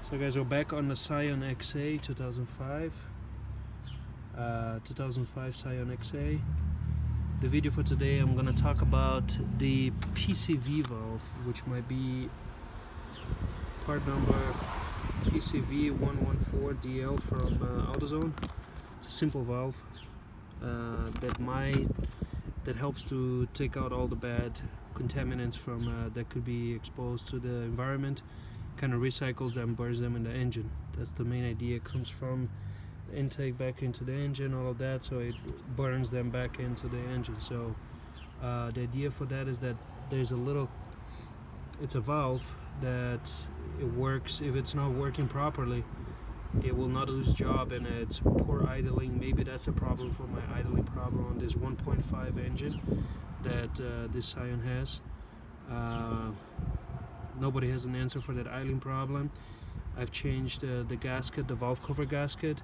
So guys, we're back on the Scion Xa 2005 Scion Xa. The video for today, I'm gonna talk about the PCV valve, which might be part number PCV114DL from AutoZone. It's a simple valve that helps to take out all the bad contaminants from that could be exposed to the environment. Kind of recycles them, burns them in the engine. That's the main idea. It comes from the intake back into the engine, all of that, so it burns them back into the engine. So the idea for that is that there's it's a valve that it works. If it's not working properly, it will not do its job, and it's poor idling. Maybe that's a problem for my idling problem on this 1.5 engine that this Scion has. Nobody has an answer for that idling problem. I've changed the gasket, the valve cover gasket.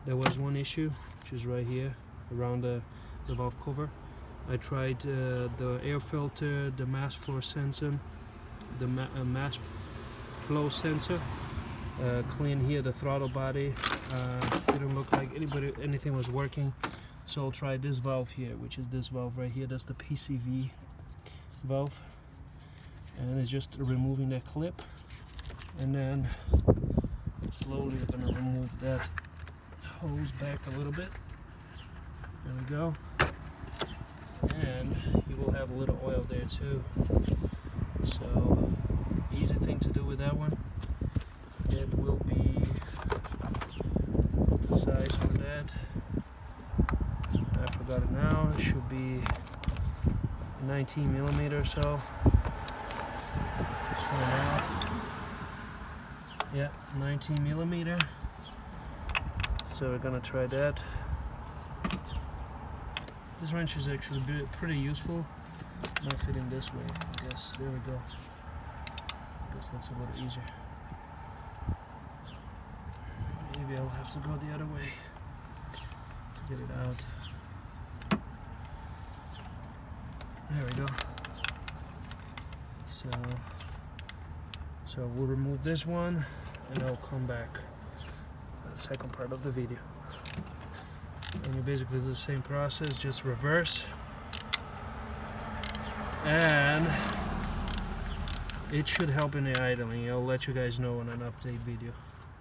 There was one issue, which is right here around the valve cover. I tried the air filter, the mass flow sensor, the mass flow sensor. Clean here the throttle body. Didn't look like anything was working. So I'll try this valve here, which is this valve right here. That's the PCV valve. And it's just removing that clip, and then slowly we're going to remove that hose back a little bit. There we go. And you will have a little oil there too. So easy thing to do with that one. It will be the size for that. I forgot it now. It should be 19 millimeter or so. Yeah, 19 millimeter. So we're gonna try that. This wrench is actually pretty useful. Not fitting this way, I guess. There we go. I guess that's a little easier. Maybe I'll have to go the other way to get it out. There we go. So we'll remove this one, and I'll come back for the second part of the video. And you basically do the same process, just reverse, and it should help in the idling. I'll let you guys know in an update video.